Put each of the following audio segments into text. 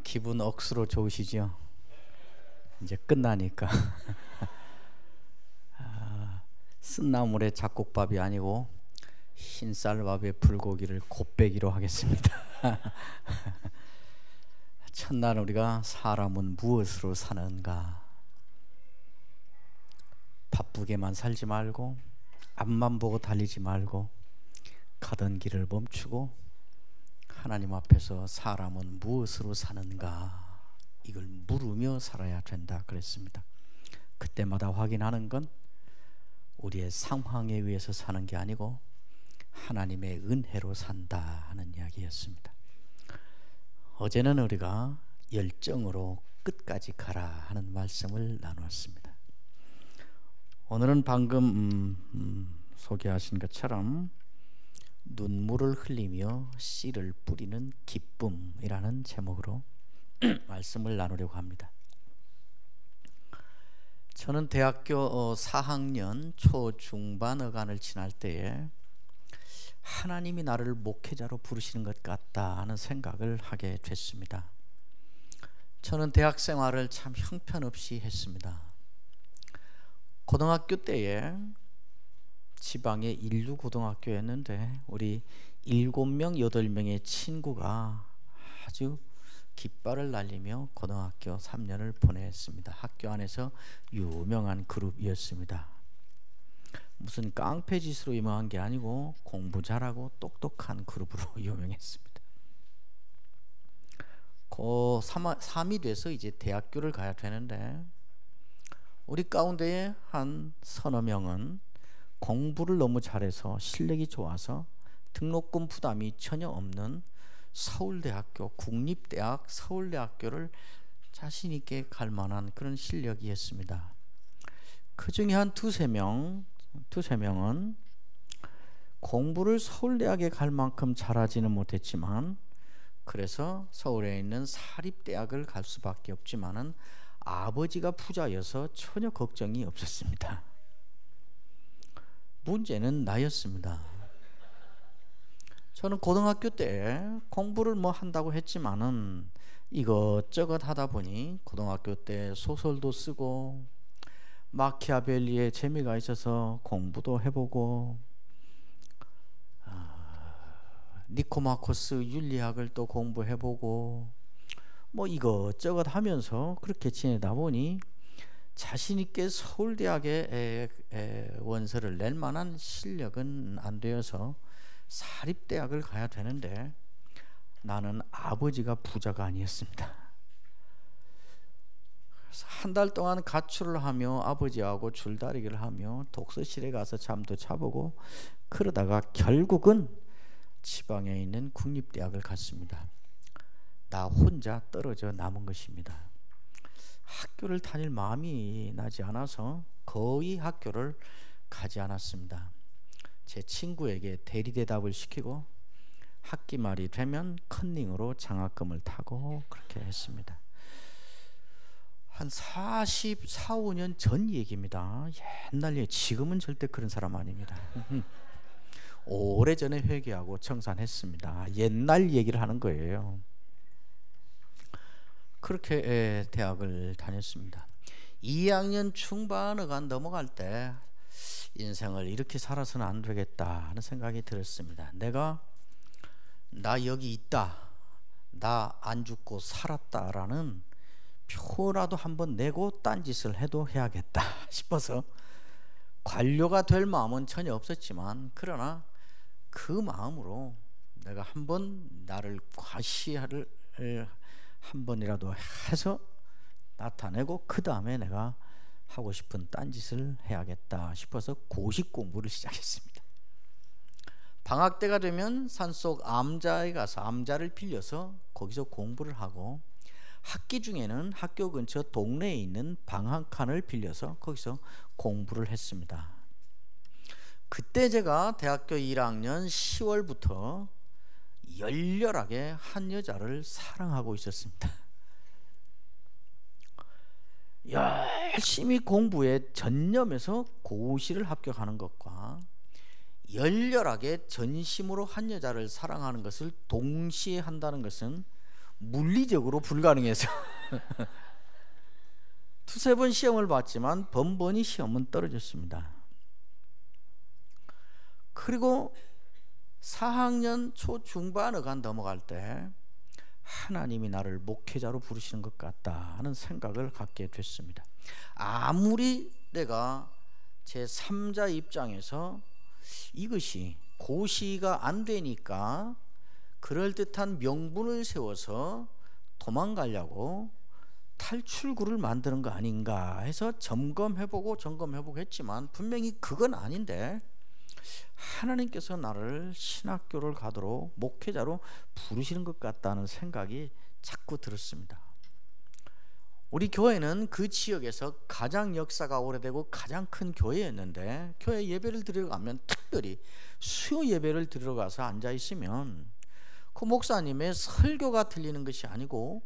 기분 억수로 좋으시죠? 이제 끝나니까. 쓴나물의 잡곡밥이 아니고 흰쌀밥에 불고기를 곱빼기로 하겠습니다. 첫날 우리가 사람은 무엇으로 사는가? 바쁘게만 살지 말고 앞만 보고 달리지 말고 가던 길을 멈추고 하나님 앞에서 사람은 무엇으로 사는가? 이걸 물으며 살아야 된다 그랬습니다. 그때마다 확인하는 건 우리의 상황에 의해서 사는 게 아니고 하나님의 은혜로 산다 하는 이야기였습니다. 어제는 우리가 열정으로 끝까지 가라 하는 말씀을 나누었습니다. 오늘은 방금 소개하신 것처럼 눈물을 흘리며 씨를 뿌리는 기쁨이라는 제목으로 말씀을 나누려고 합니다. 저는 대학교 4학년 초중반 어간을 지날 때에 하나님이 나를 목회자로 부르시는 것 같다 하는 생각을 하게 됐습니다. 저는 대학 생활을 참 형편없이 했습니다. 고등학교 때에 지방의 인류고등학교였는데 우리 7명, 8명의 친구가 아주 깃발을 날리며 고등학교 3년을 보냈습니다. 학교 안에서 유명한 그룹이었습니다. 무슨 깡패짓으로 유명한 게 아니고 공부 잘하고 똑똑한 그룹으로 유명했습니다. 고 3이 돼서 이제 대학교를 가야 되는데 우리 가운데에 한 서너 명은 공부를 너무 잘해서 실력이 좋아서 등록금 부담이 전혀 없는 서울대학교, 국립대학 서울대학교를 자신 있게 갈 만한 그런 실력이었습니다. 그 중에 한 두세 명은 공부를 서울대학에 갈 만큼 잘하지는 못했지만 그래서 서울에 있는 사립대학을 갈 수밖에 없지만은 아버지가 부자여서 전혀 걱정이 없었습니다. 문제는 나였습니다. 저는 고등학교 때 공부를 뭐 한다고 했지만은 이것저것 하다 보니 고등학교 때 소설도 쓰고 마키아벨리에 재미가 있어서 공부도 해보고 니코마코스 윤리학을 또 공부해보고 뭐 이것저것 하면서 그렇게 지내다 보니 자신 있게 서울대학에 원서를 낼 만한 실력은 안 되어서 사립대학을 가야 되는데 나는 아버지가 부자가 아니었습니다. 한 달 동안 가출을 하며 아버지하고 줄다리기를 하며 독서실에 가서 잠도 자보고 그러다가 결국은 지방에 있는 국립대학을 갔습니다. 나 혼자 떨어져 남은 것입니다. 학교를 다닐 마음이 나지 않아서 거의 학교를 가지 않았습니다. 제 친구에게 대리대답을 시키고 학기 말이 되면 컨닝으로 장학금을 타고 그렇게 했습니다. 한 5년 전 얘기입니다. 옛날 얘기, 지금은 절대 그런 사람 아닙니다. 오래전에 회개하고 청산했습니다. 옛날 얘기를 하는 거예요. 그렇게 대학을 다녔습니다. 2학년 중반어간 넘어갈 때 인생을 이렇게 살아서는 안 되겠다 하는 생각이 들었습니다. 나 여기 있다, 나 안 죽고 살았다라는 표라도 한번 내고 딴짓을 해도 해야겠다 싶어서 관료가 될 마음은 전혀 없었지만 그러나 그 마음으로 내가 한번 나를 과시를 한 번이라도 해서 나타내고 그 다음에 내가 하고 싶은 딴짓을 해야겠다 싶어서 고시 공부를 시작했습니다. 방학 때가 되면 산속 암자에 가서 암자를 빌려서 거기서 공부를 하고 학기 중에는 학교 근처 동네에 있는 방 한 칸을 빌려서 거기서 공부를 했습니다. 그때 제가 대학교 1학년 10월부터 열렬하게 한 여자를 사랑하고 있었습니다. 열심히 공부에 전념해서 고시를 합격하는 것과 열렬하게 전심으로 한 여자를 사랑하는 것을 동시에 한다는 것은 물리적으로 불가능해서 두세 번 시험을 봤지만 번번이 시험은 떨어졌습니다. 그리고 4학년 초중반어가 넘어갈 때 하나님이 나를 목회자로 부르시는 것 같다 하는 생각을 갖게 됐습니다. 아무리 내가 제3자 입장에서 이것이 고시가 안 되니까 그럴듯한 명분을 세워서 도망가려고 탈출구를 만드는 거 아닌가 해서 점검해보고 했지만 분명히 그건 아닌데 하나님께서 나를 신학교를 가도록 목회자로 부르시는 것 같다는 생각이 자꾸 들었습니다. 우리 교회는 그 지역에서 가장 역사가 오래되고 가장 큰 교회였는데 교회 예배를 드리러 가면, 특별히 수요 예배를 드리러 가서 앉아 있으면 그 목사님의 설교가 들리는 것이 아니고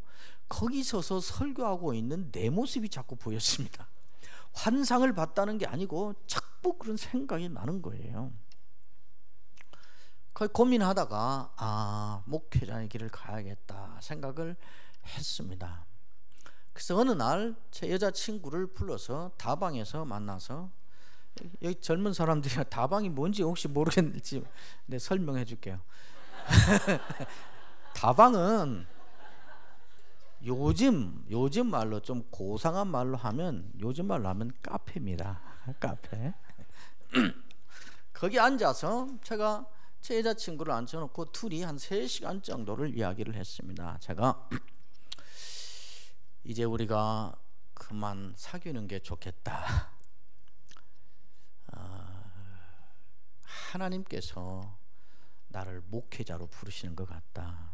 거기 서서 설교하고 있는 내 모습이 자꾸 보였습니다. 환상을 봤다는 게 아니고 자꾸 그런 생각이 나는 거예요. 고민하다가 목회자의 길을 가야겠다 생각을 했습니다. 그래서 어느 날 제 여자친구를 불러서 다방에서 만나서, 여기 젊은 사람들이 다방이 뭔지 혹시 모르겠는지 네, 설명해 줄게요. 다방은 요즘 말로 좀 고상한 말로 하면, 요즘 말로 하면 카페입니다. 카페. 거기 앉아서 제가 제 여자친구를 앉혀놓고 둘이 한 3시간 정도를 이야기를 했습니다. 제가 이제 우리가 그만 사귀는 게 좋겠다. 하나님께서 나를 목회자로 부르시는 것 같다.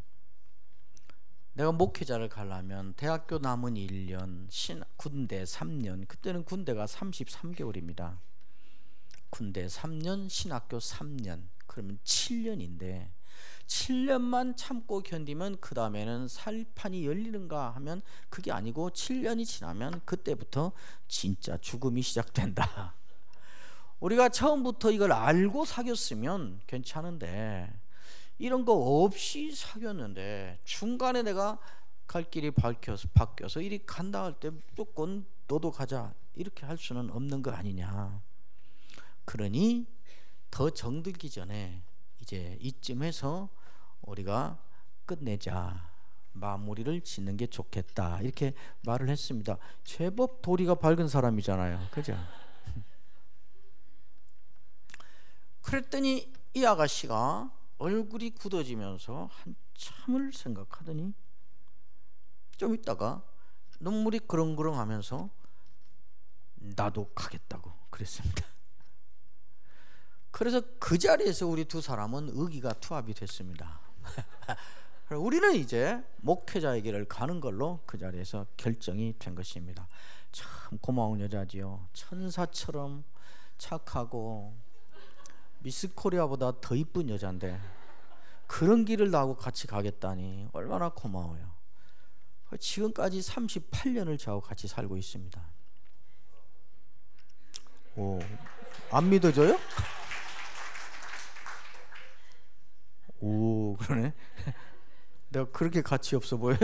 내가 목회자를 가려면 대학교 남은 1년, 군대 3년, 그때는 군대가 33개월입니다. 군대 3년, 신학교 3년, 그러면 7년인데 7년만 참고 견디면 그 다음에는 살판이 열리는가 하면 그게 아니고 7년이 지나면 그때부터 진짜 죽음이 시작된다. 우리가 처음부터 이걸 알고 사귀었으면 괜찮은데 이런 거 없이 사귀었는데 중간에 내가 갈 길이 바뀌어서 이리 간다 할 때 무조건 너도 가자 이렇게 할 수는 없는 거 아니냐. 그러니 더 정들기 전에 이제 이쯤에서 우리가 끝내자, 마무리를 짓는 게 좋겠다 이렇게 말을 했습니다. 제법 도리가 밝은 사람이잖아요, 그죠? 그랬더니 이 아가씨가 얼굴이 굳어지면서 한참을 생각하더니 좀 있다가 눈물이 그렁그렁 하면서 나도 가겠다고 그랬습니다. 그래서 그 자리에서 우리 두 사람은 의기가 투합이 됐습니다. 우리는 이제 목회자의 길을 가는 걸로 그 자리에서 결정이 된 것입니다. 참 고마운 여자지요. 천사처럼 착하고 미스 코리아보다 더 이쁜 여잔데 그런 길을 나하고 같이 가겠다니 얼마나 고마워요. 지금까지 38년을 저하고 같이 살고 있습니다. 오, 안 믿어져요? 오, 그러네. 내가 그렇게 가치 없어 보여요?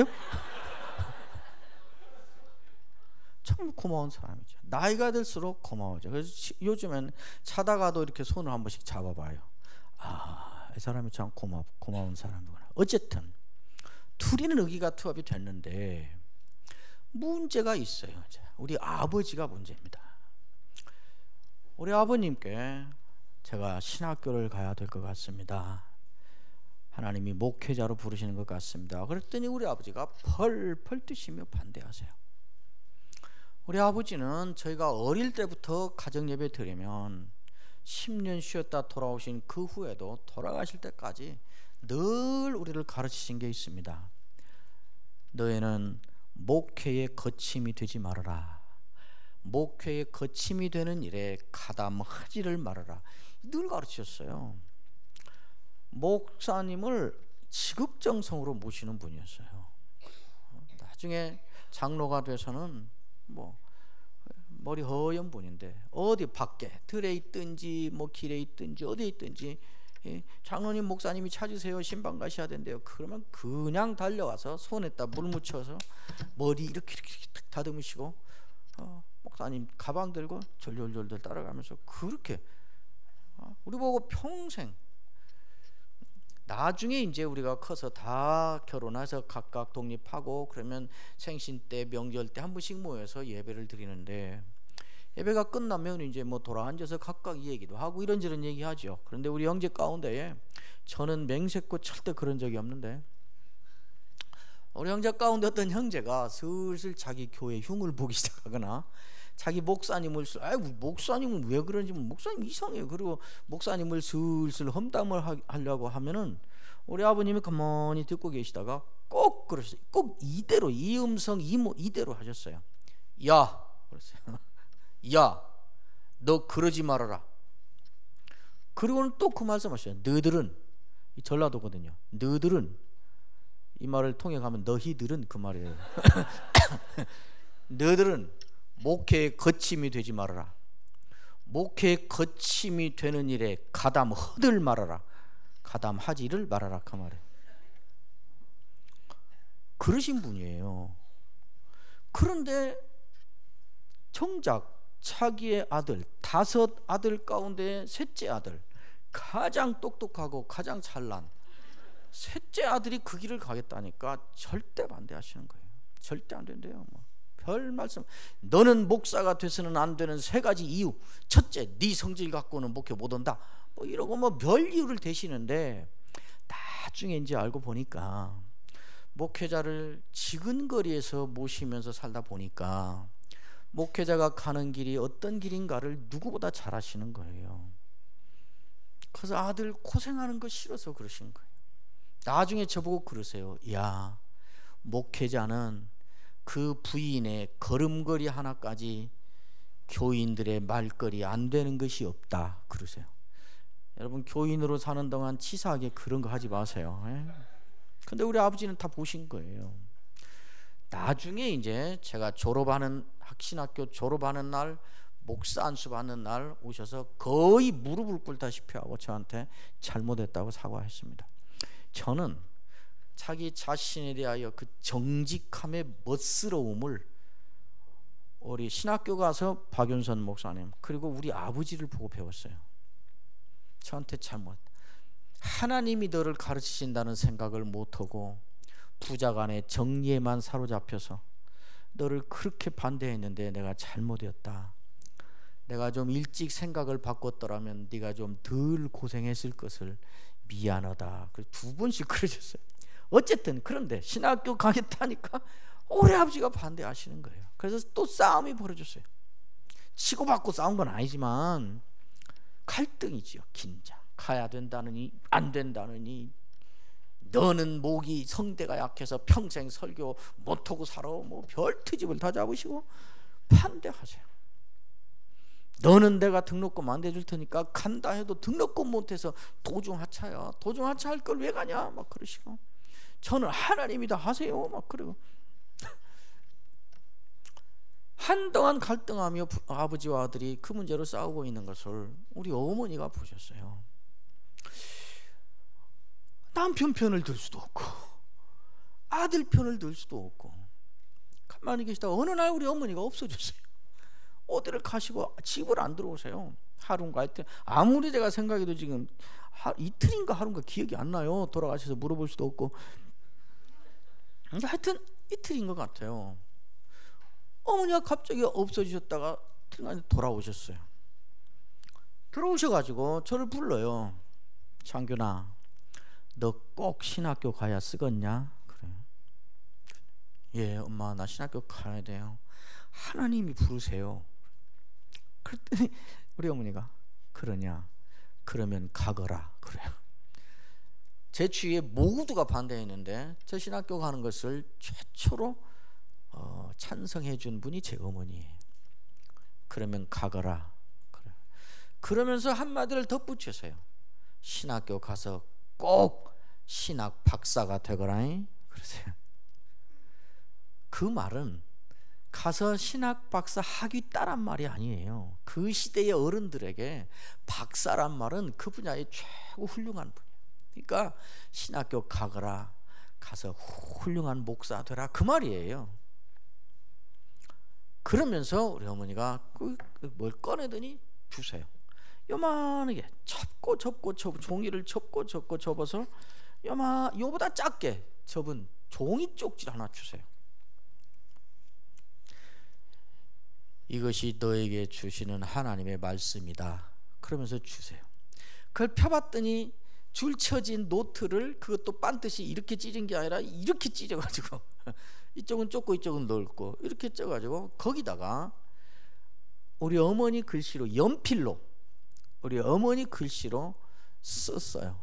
참 고마운 사람이죠. 나이가 들수록 고마워져. 그래서 요즘엔 차다가도 이렇게 손을 한 번씩 잡아봐요. 이 사람이 참 고마운 사람이구나. 어쨌든 둘이는 의기가 투합이 됐는데 문제가 있어요. 우리 아버지가 문제입니다. 우리 아버님께 제가 신학교를 가야 될 것 같습니다. 하나님이 목회자로 부르시는 것 같습니다. 그랬더니 우리 아버지가 펄펄 뛰시며 반대하세요. 우리 아버지는 저희가 어릴 때부터 가정예배 드리면 10년 쉬었다 돌아오신 그 후에도 돌아가실 때까지 늘 우리를 가르치신 게 있습니다. 너희는 목회의 거침이 되지 말아라. 목회의 거침이 되는 일에 가담하지를 말아라. 늘 가르치셨어요. 목사님을 지극정성으로 모시는 분이었어요. 나중에 장로가 돼서는 머리 허연 분인데 어디 밖에 들에 있든지 길에 있든지 어디에 있든지 장로님 목사님이 찾으세요. 신방 가셔야 된대요. 그러면 그냥 달려가서 손에다 물 묻혀서 머리 이렇게 탁 다듬으시고 목사님 가방 들고 졸졸졸 따라가면서 그렇게 우리 보고 평생. 나중에 이제 우리가 커서 다 결혼해서 각각 독립하고 그러면 생신 때 명절 때 한 번씩 모여서 예배를 드리는데, 예배가 끝나면 이제 뭐 돌아앉아서 각각 이 얘기도 하고 이런저런 얘기하죠. 그런데 우리 형제 가운데에 저는 맹세코 절대 그런 적이 없는데, 우리 형제 가운데 어떤 형제가 슬슬 자기 교회 흉을 보기 시작하거나 자기 목사님을 목사님은 왜 그런지 목사님 이상해요. 그리고 목사님을 슬슬 험담을 하려고 하면은 우리 아버님이 가만히 듣고 계시다가 꼭 그러셨어요. 꼭 이대로 이 음성 이모 이대로 하셨어요. 야, 그랬어요. 야, 너 그러지 말아라. 그리고는 또 그 말씀하셨어요. 너희들은, 이 전라도거든요. 너희들은, 이 말을 통역하면 너희들은 그 말이에요. 너희들은 목회의 거침이 되지 말아라. 목회의 거침이 되는 일에 가담하들 말아라. 가담하지를 말아라 그 말이에요. 그러신 분이에요. 그런데 정작 자기의 아들, 5 아들 가운데 셋째 아들, 가장 똑똑하고 가장 잘난 셋째 아들이 그 길을 가겠다니까 절대 반대하시는 거예요. 절대 안 된대요. 별 말씀. 너는 목사가 돼서는 안 되는 3가지 이유. 첫째, 네 성질 갖고는 목회 못 온다. 이러고 별 이유를 대시는데, 나중에 이제 알고 보니까 목회자를 지근거리에서 모시면서 살다 보니까 목회자가 가는 길이 어떤 길인가를 누구보다 잘 아시는 거예요. 그래서 아들 고생하는 거 싫어서 그러신 거예요. 나중에 저보고 그러세요. 야, 목회자는 그 부인의 걸음걸이 하나까지 교인들의 말거리 안 되는 것이 없다 그러세요. 여러분, 교인으로 사는 동안 치사하게 그런 거 하지 마세요. 근데 우리 아버지는 다 보신 거예요. 나중에 이제 제가 졸업하는 학신학교 졸업하는 날, 목사 안수 받는 날 오셔서 거의 무릎을 꿇다시피 하고 저한테 잘못했다고 사과했습니다. 저는 자기 자신에 대하여 그 정직함의 멋스러움을 우리 신학교 가서 박윤선 목사님 그리고 우리 아버지를 보고 배웠어요. 저한테 잘못, 하나님이 너를 가르치신다는 생각을 못하고 부자간의 정리에만 사로잡혀서 너를 그렇게 반대했는데 내가 잘못이었다. 내가 좀 일찍 생각을 바꿨더라면 네가 좀 덜 고생했을 것을 미안하다. 그래서 2번씩 그러셨어요. 어쨌든 그런데 신학교 가겠다니까 우리 아버지가 반대하시는 거예요. 그래서 또 싸움이 벌어졌어요. 치고받고 싸운 건 아니지만 갈등이지요. 긴장. 가야 된다느니 안 된다느니, 너는 목이 성대가 약해서 평생 설교 못하고 살아, 별 트집을 다 잡으시고 반대하세요. 너는 내가 등록금 안 대줄 테니까 간다 해도 등록금 못해서 도중하차야. 도중하차 할 걸 왜 가냐 막 그러시고, 저는 하나님이 다 하세요 막 그러고 한동안 갈등하며 아버지와 아들이 그 문제로 싸우고 있는 것을 우리 어머니가 보셨어요. 남편 편을 들 수도 없고 아들 편을 들 수도 없고 가만히 계시다가 어느 날 우리 어머니가 없어졌어요. 어디를 가시고 집을 안 들어오세요. 하루인가 이틀, 아무리 제가 생각해도 지금 이틀인가 하루인가 기억이 안 나요. 돌아가셔서 물어볼 수도 없고. 하여튼 이틀인 것 같아요. 어머니가 갑자기 없어지셨다가 이틀간 돌아오셨어요. 들어오셔가지고 저를 불러요. 장균아, 너 꼭 신학교 가야 쓰겄냐? 그래요. 예, 엄마 나 신학교 가야 돼요. 하나님이 부르세요. 그랬더니 우리 어머니가 그러냐? 그러면 가거라. 그래요. 제 주위에 모두가 반대했는데 저 신학교 가는 것을 최초로 찬성해 준 분이 제 어머니예요. 그러면 가거라. 그래요. 그러면서 한마디를 덧붙여서요. 신학교 가서 꼭 신학 박사가 되거라. 그러세요. 그 말은 가서 신학 박사 학위 따란 말이 아니에요. 그 시대의 어른들에게 박사란 말은 그 분야의 최고 훌륭한 분이에요. 그러니까 신학교 가거라, 가서 훌륭한 목사 되라, 그 말이에요. 그러면서 우리 어머니가 뭘 꺼내더니 주세요. 요만하게 접고 종이를 접고 접어서 요보다 작게 접은 종이 쪽지 하나 주세요. 이것이 너에게 주시는 하나님의 말씀이다. 그러면서 주세요. 그걸 펴봤더니 줄 쳐진 노트를, 그것도 반듯이 이렇게 찢은 게 아니라 이렇게 찢어가지고 이쪽은 좁고 이쪽은 넓고 이렇게 쪄가지고 거기다가 우리 어머니 글씨로, 연필로 우리 어머니 글씨로 썼어요.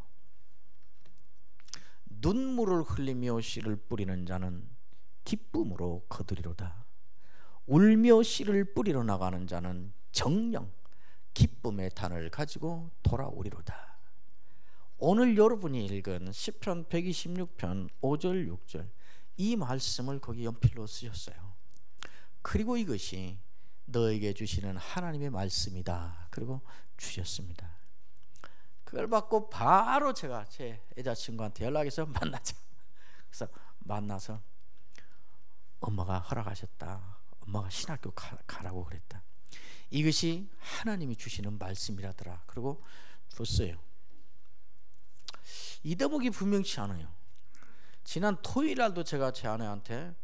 눈물을 흘리며 씨를 뿌리는 자는 기쁨으로 거두리로다. 울며 씨를 뿌리러 나가는 자는 정녕 기쁨의 단을 가지고 돌아오리로다. 오늘 여러분이 읽은 시편 126편 5절 6절 이 말씀을 거기 연필로 쓰셨어요. 그리고 이것이 너에게 주시는 하나님의 말씀이다. 그리고 주셨습니다. 그걸 받고 바로 제가 제 여자친구한테 연락해서 만나자. 그래서 만나서 엄마가 허락하셨다. 엄마가 신학교 가라고 그랬다. 이것이 하나님이 주시는 말씀이라더라. 그리고 줬어요. 이 대목이 분명치 않아요. 지난 토요일 날도 제가 제 아내한테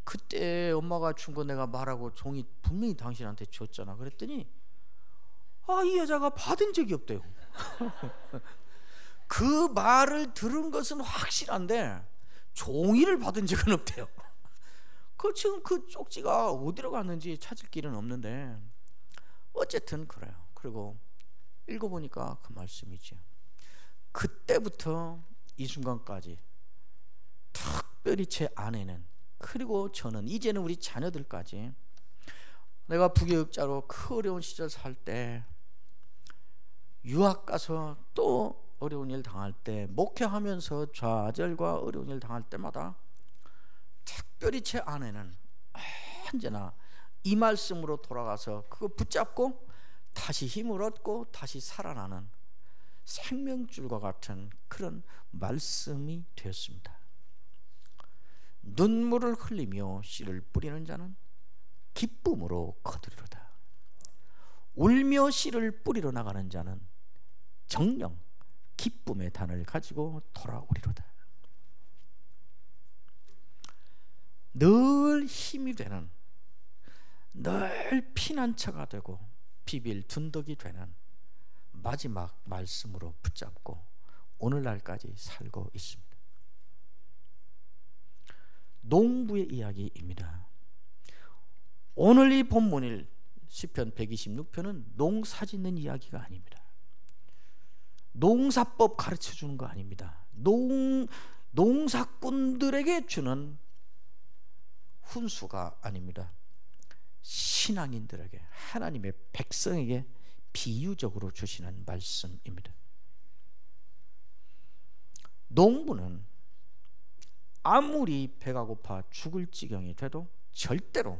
그때 엄마가 준 거 내가 말하고 종이 분명히 당신한테 줬잖아. 그랬더니 이 여자가 받은 적이 없대요. 그 말을 들은 것은 확실한데 종이를 받은 적은 없대요. 지금 그 쪽지가 어디로 갔는지 찾을 길은 없는데 어쨌든 그래요. 그리고 읽어보니까 그 말씀이죠. 그때부터 이 순간까지 특별히 제 아내는, 그리고 저는, 이제는 우리 자녀들까지 내가 부교육자로 그 어려운 시절 살 때, 유학 가서 또 어려운 일 당할 때, 목회하면서 좌절과 어려운 일 당할 때마다 특별히 제 아내는 언제나 이 말씀으로 돌아가서 그거 붙잡고 다시 힘을 얻고 다시 살아나는 생명줄과 같은 그런 말씀이 되었습니다. 눈물을 흘리며 씨를 뿌리는 자는 기쁨으로 거두리로다. 울며 씨를 뿌리러 나가는 자는 정녕 기쁨의 단을 가지고 돌아오리로다. 늘 힘이 되는, 늘 피난처가 되고 비빌 둔덕이 되는 마지막 말씀으로 붙잡고 오늘날까지 살고 있습니다. 농부의 이야기입니다. 오늘 이 본문일 시편 126편은 농사짓는 이야기가 아닙니다. 농사법 가르쳐 주는 거 아닙니다. 농사꾼들에게 주는 훈수가 아닙니다. 신앙인들에게, 하나님의 백성에게 비유적으로 주시는 말씀입니다. 농부는 아무리 배가 고파 죽을 지경이 돼도 절대로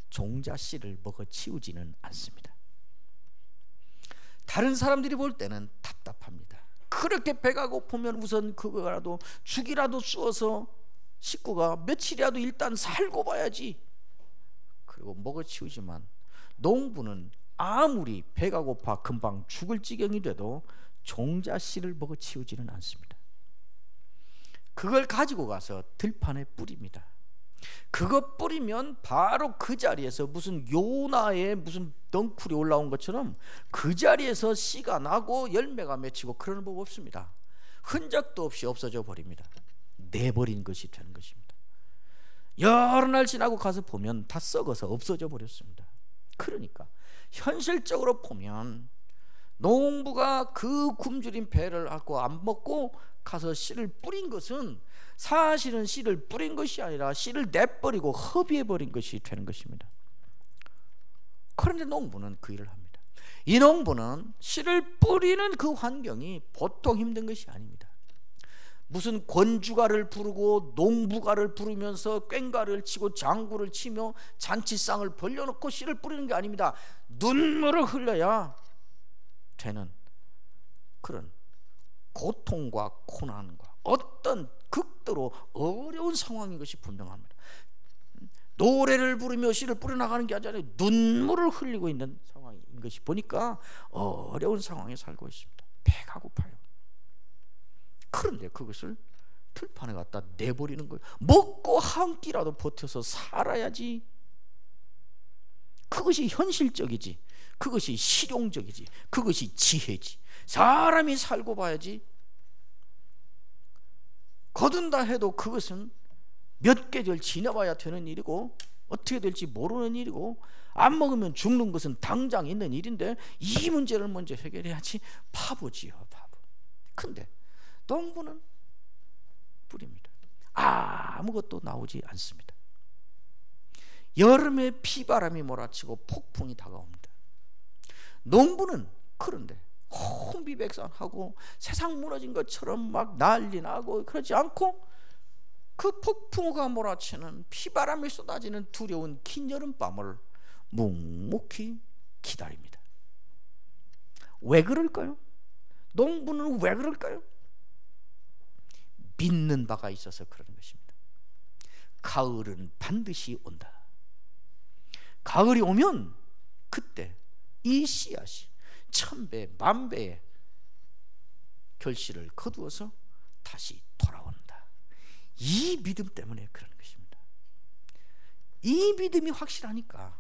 종자 씨를 먹어 치우지는 않습니다. 다른 사람들이 볼 때는 답답합니다. 그렇게 배가 고프면 우선 그거라도 죽이라도 쑤어서 식구가 며칠이라도 일단 살고 봐야지, 그리고 먹어 치우지만 농부는 아무리 배가 고파 금방 죽을 지경이 돼도 종자 씨를 먹어 치우지는 않습니다. 그걸 가지고 가서 들판에 뿌립니다. 그거 뿌리면 바로 그 자리에서 무슨 요나에 무슨 덩쿨이 올라온 것처럼 그 자리에서 씨가 나고 열매가 맺히고 그러는 법 없습니다. 흔적도 없이 없어져 버립니다. 내버린 것이 되는 것입니다. 여러 날 지나고 가서 보면 다 썩어서 없어져 버렸습니다. 그러니까 현실적으로 보면 농부가 그 굶주린 배를 갖고 안 먹고 가서 씨를 뿌린 것은 사실은 씨를 뿌린 것이 아니라 씨를 내버리고 허비해버린 것이 되는 것입니다. 그런데 농부는 그 일을 합니다. 이 농부는 씨를 뿌리는 그 환경이 보통 힘든 것이 아닙니다. 무슨 권주가를 부르고 농부가를 부르면서 꽹가를 치고 장구를 치며 잔치상을 벌려놓고 씨를 뿌리는 게 아닙니다. 눈물을 흘려야 되는 그런 고통과 고난과 어떤 극도로 어려운 상황인 것이 분명합니다. 노래를 부르며 씨를 뿌려나가는 게 아니라 눈물을 흘리고 있는 상황인 것이 보니까 어려운 상황에 살고 있습니다. 배가 고파요. 그런데 그것을 들판에 갖다 내버리는 거예요. 먹고 한 끼라도 버텨서 살아야지. 그것이 현실적이지, 그것이 실용적이지, 그것이 지혜지. 사람이 살고 봐야지. 거둔다 해도 그것은 몇 계절 지나봐야 되는 일이고 어떻게 될지 모르는 일이고 안 먹으면 죽는 것은 당장 있는 일인데 이 문제를 먼저 해결해야지. 바보지요, 바보. 근데 농부는 뿌립니다. 아무것도 나오지 않습니다. 여름에 비바람이 몰아치고 폭풍이 다가옵니다. 농부는 그런데 혼비백산하고 세상 무너진 것처럼 막 난리 나고 그러지 않고 그 폭풍우가 몰아치는 비바람이 쏟아지는 두려운 긴 여름밤을 묵묵히 기다립니다. 왜 그럴까요? 농부는 왜 그럴까요? 믿는 바가 있어서 그러는 것입니다. 가을은 반드시 온다. 가을이 오면 그때 이 씨앗이 천배 만배의 결실을 거두어서 다시 돌아온다. 이 믿음 때문에 그러는 것입니다. 이 믿음이 확실하니까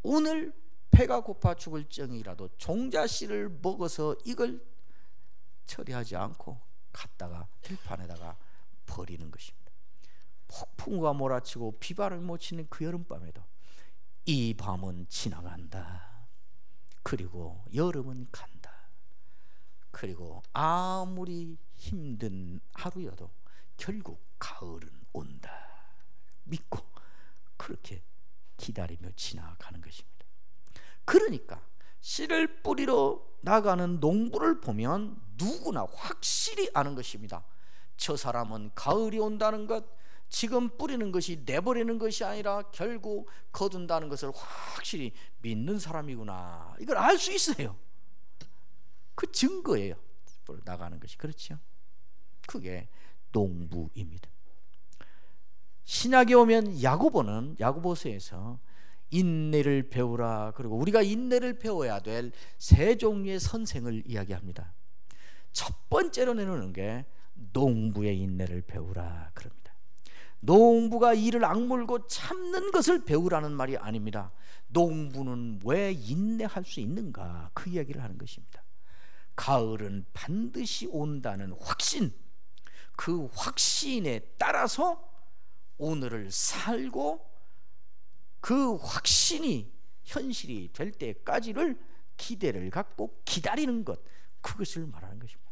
오늘 배가 고파 죽을 정이라도 종자씨를 먹어서 이걸 처리하지 않고 갖다가 들판에다가 버리는 것입니다. 폭풍우가 몰아치고 비바람이 몰아치는 그 여름밤에도 이 밤은 지나간다. 그리고 여름은 간다. 그리고 아무리 힘든 하루여도 결국 가을은 온다. 믿고 그렇게 기다리며 지나가는 것입니다. 그러니까 씨를 뿌리러 나가는 농부를 보면 누구나 확실히 아는 것입니다. 저 사람은 가을이 온다는 것, 지금 뿌리는 것이 내버리는 것이 아니라 결국 거둔다는 것을 확실히 믿는 사람이구나. 이걸 알 수 있어요. 그 증거예요. 나가는 것이. 그렇죠? 그게 농부입니다. 신약에 오면 야고보서에서 인내를 배우라. 그리고 우리가 인내를 배워야 될 세 종류의 선생을 이야기합니다. 첫 번째로 내놓는 게 농부의 인내를 배우라 그럽니다. 농부가 이를 악물고 참는 것을 배우라는 말이 아닙니다. 농부는 왜 인내할 수 있는가, 그 이야기를 하는 것입니다. 가을은 반드시 온다는 확신, 그 확신에 따라서 오늘을 살고 그 확신이 현실이 될 때까지를 기대를 갖고 기다리는 것, 그것을 말하는 것입니다.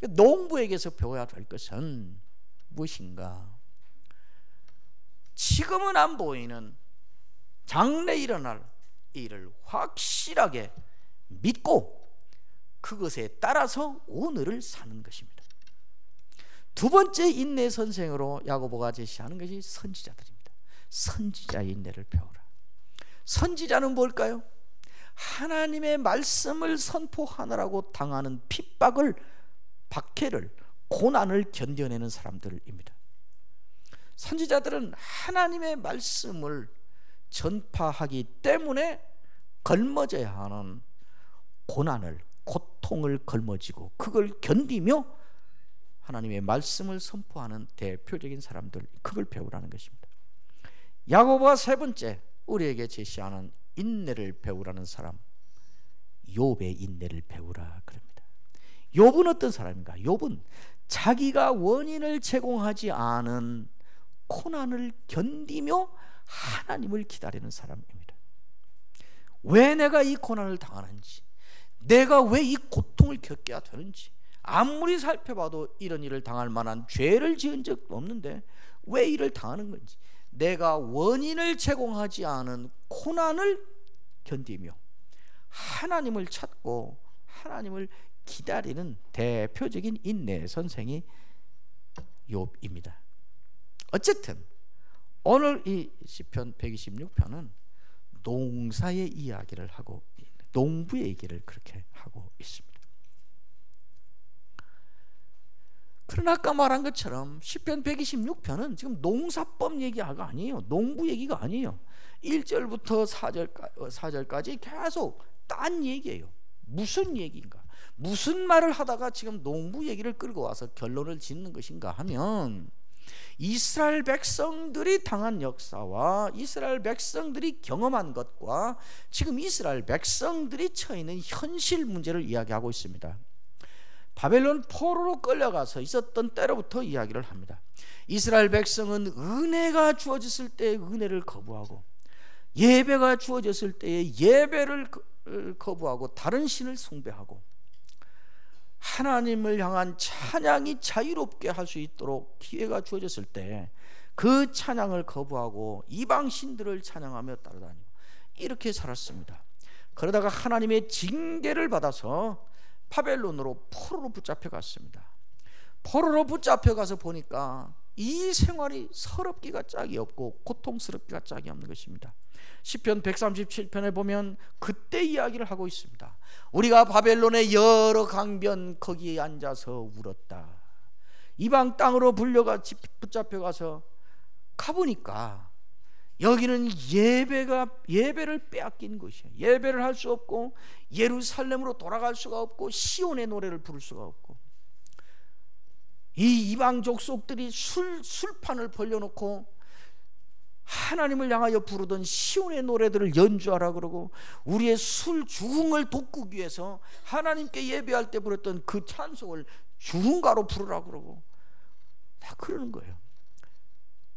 농부에게서 배워야 될 것은 무엇인가? 지금은 안 보이는 장래 일어날 일을 확실하게 믿고 그것에 따라서 오늘을 사는 것입니다. 두 번째 인내 선생으로 야고보가 제시하는 것이 선지자들입니다. 선지자의 인내를 배우라. 선지자는 뭘까요? 하나님의 말씀을 선포하느라고 당하는 핍박을, 박해를, 고난을 견뎌내는 사람들입니다. 선지자들은 하나님의 말씀을 전파하기 때문에 걸머져야 하는 고난을, 고통을 걸머지고 그걸 견디며 하나님의 말씀을 선포하는 대표적인 사람들, 그걸 배우라는 것입니다. 야고보가 세 번째 우리에게 제시하는 인내를 배우라는 사람, 욥의 인내를 배우라 그럽니다. 욥은 어떤 사람인가? 욥은 자기가 원인을 제공하지 않은 고난을 견디며 하나님을 기다리는 사람입니다. 왜 내가 이 고난을 당하는지, 내가 왜 이 고통을 겪어야 되는지, 아무리 살펴봐도 이런 일을 당할 만한 죄를 지은 적 없는데 왜 이를 당하는 건지, 내가 원인을 제공하지 않은 고난을 견디며 하나님을 찾고 하나님을 기다리는 대표적인 인내 선생이 욥입니다. 어쨌든 오늘 이 시편 126편은 농사의 이야기를 하고, 농부의 얘기를 그렇게 하고 있습니다. 그러나 아까 말한 것처럼 시편 126편은 지금 농사법 얘기가 아니에요. 농부 얘기가 아니에요. 1절부터 4절까지 계속 딴 얘기예요. 무슨 얘기인가? 무슨 말을 하다가 지금 농부 얘기를 끌고 와서 결론을 짓는 것인가 하면, 이스라엘 백성들이 당한 역사와 이스라엘 백성들이 경험한 것과 지금 이스라엘 백성들이 처해 있는 현실 문제를 이야기하고 있습니다. 바벨론 포로로 끌려가서 있었던 때로부터 이야기를 합니다. 이스라엘 백성은 은혜가 주어졌을 때 은혜를 거부하고, 예배가 주어졌을 때에 예배를 거부하고 다른 신을 숭배하고, 하나님을 향한 찬양이 자유롭게 할 수 있도록 기회가 주어졌을 때 그 찬양을 거부하고 이방 신들을 찬양하며 따라다니고 이렇게 살았습니다. 그러다가 하나님의 징계를 받아서 바벨론으로 포로로 붙잡혀 갔습니다. 포로로 붙잡혀 가서 보니까 이 생활이 서럽기가 짝이 없고 고통스럽기가 짝이 없는 것입니다. 시편 137편에 보면 그때 이야기를 하고 있습니다. 우리가 바벨론의 여러 강변 거기에 앉아서 울었다. 이방 땅으로 붙잡혀 가서 가보니까 여기는 예배를 빼앗긴 곳이에요. 예배를 할 수 없고, 예루살렘으로 돌아갈 수가 없고, 시온의 노래를 부를 수가 없고, 이 이방 족속들이 술판을 벌려놓고 하나님을 향하여 부르던 시온의 노래들을 연주하라 그러고, 우리의 주흥을 돋구기 위해서 하나님께 예배할 때 부르던 그 찬송을 주흥가로 부르라 그러고 다 그러는 거예요.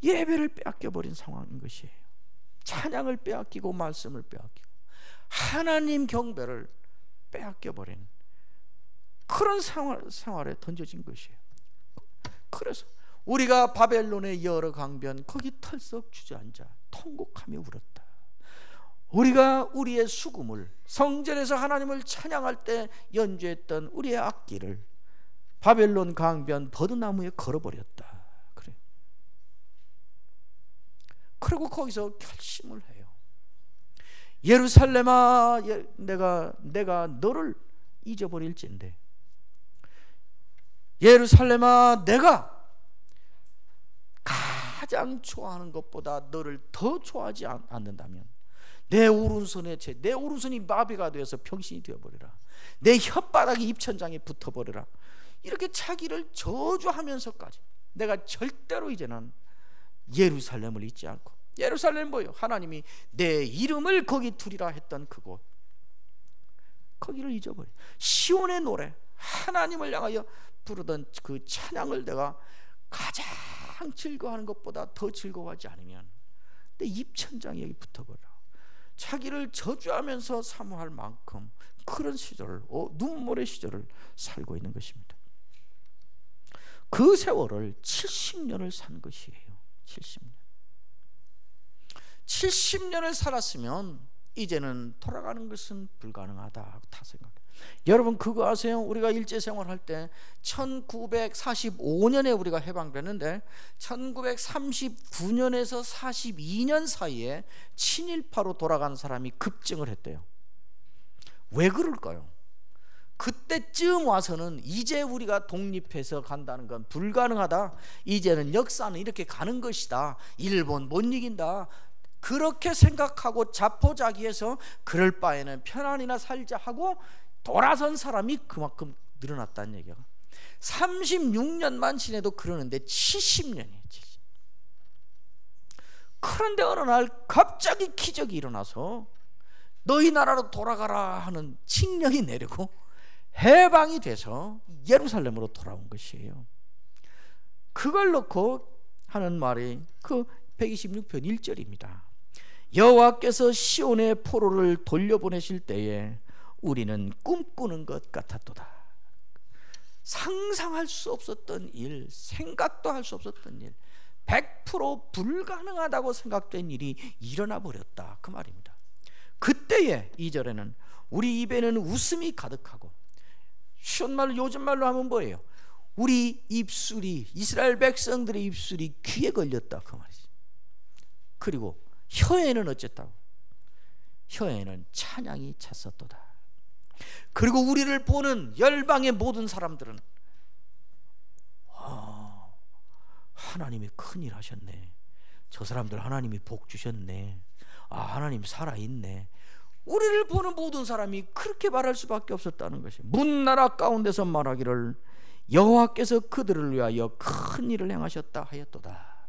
예배를 빼앗겨버린 상황인 것이에요. 찬양을 빼앗기고 말씀을 빼앗기고 하나님 경배를 빼앗겨버린 그런 생활에 던져진 것이에요. 그래서 우리가 바벨론의 여러 강변 거기 털썩 주저앉아 통곡하며 울었다. 우리가 우리의 수금을 성전에서 하나님을 찬양할 때 연주했던 우리의 악기를 바벨론 강변 버드나무에 걸어버렸다. 그래. 그리고 거기서 결심을 해요. 예루살렘아, 내가 너를 잊어버릴진데, 예루살렘아, 내가 가장 좋아하는 것보다 너를 더 좋아하지 않는다면 내 오른손이 마비가 되어서 병신이 되어버리라. 내 혓바닥이 입천장에 붙어버리라. 이렇게 자기를 저주하면서까지 내가 절대로 이제는 예루살렘을 잊지 않고, 예루살렘 뭐예요? 하나님이 내 이름을 거기 두리라 했던 그곳, 거기를 잊어버려. 시온의 노래, 하나님을 향하여 부르던 그 찬양을 내가 가장 즐거워하는 것보다 더 즐거워하지 않으면 내 입천장에 여기 붙어버려. 자기를 저주하면서 사모할 만큼 그런 시절을, 눈물의 시절을 살고 있는 것입니다. 그 세월을 70년을 산 것이에요. 70년을 살았으면 이제는 돌아가는 것은 불가능하다고 다 생각해요. 여러분 그거 아세요? 우리가 일제생활할 때 1945년에 우리가 해방됐는데 1939년에서 42년 사이에 친일파로 돌아간 사람이 급증을 했대요. 왜 그럴까요? 그때쯤 와서는 이제 우리가 독립해서 간다는 건 불가능하다, 이제는 역사는 이렇게 가는 것이다, 일본 못 이긴다, 그렇게 생각하고 자포자기해서 그럴 바에는 편안히나 살자 하고 돌아선 사람이 그만큼 늘어났다는 얘기가, 36년만 지내도 그러는데 70년이에요. 70. 그런데 어느 날 갑자기 기적이 일어나서 너희 나라로 돌아가라 하는 칙령이 내리고 해방이 돼서 예루살렘으로 돌아온 것이에요. 그걸 놓고 하는 말이 그 126편 1절입니다. 여호와께서 시온의 포로를 돌려보내실 때에 우리는 꿈꾸는 것 같았도다. 상상할 수 없었던 일, 생각도 할 수 없었던 일, 100% 불가능하다고 생각된 일이 일어나 버렸다, 그 말입니다. 그때에 2절에는 우리 입에는 웃음이 가득하고, 쉬운 말로 요즘 말로 하면 뭐예요? 우리 입술이, 이스라엘 백성들의 입술이 귀에 걸렸다 그 말이지. 그리고 혀에는 어쨌다고? 혀에는 찬양이 찼었도다. 그리고 우리를 보는 열방의 모든 사람들은 하나님이 큰일 하셨네. 저 사람들 하나님이 복 주셨네. 하나님 살아있네. 우리를 보는 모든 사람이 그렇게 말할 수밖에 없었다는 것이, 문나라 가운데서 말하기를 여호와께서 그들을 위하여 큰 일을 행하셨다 하였도다.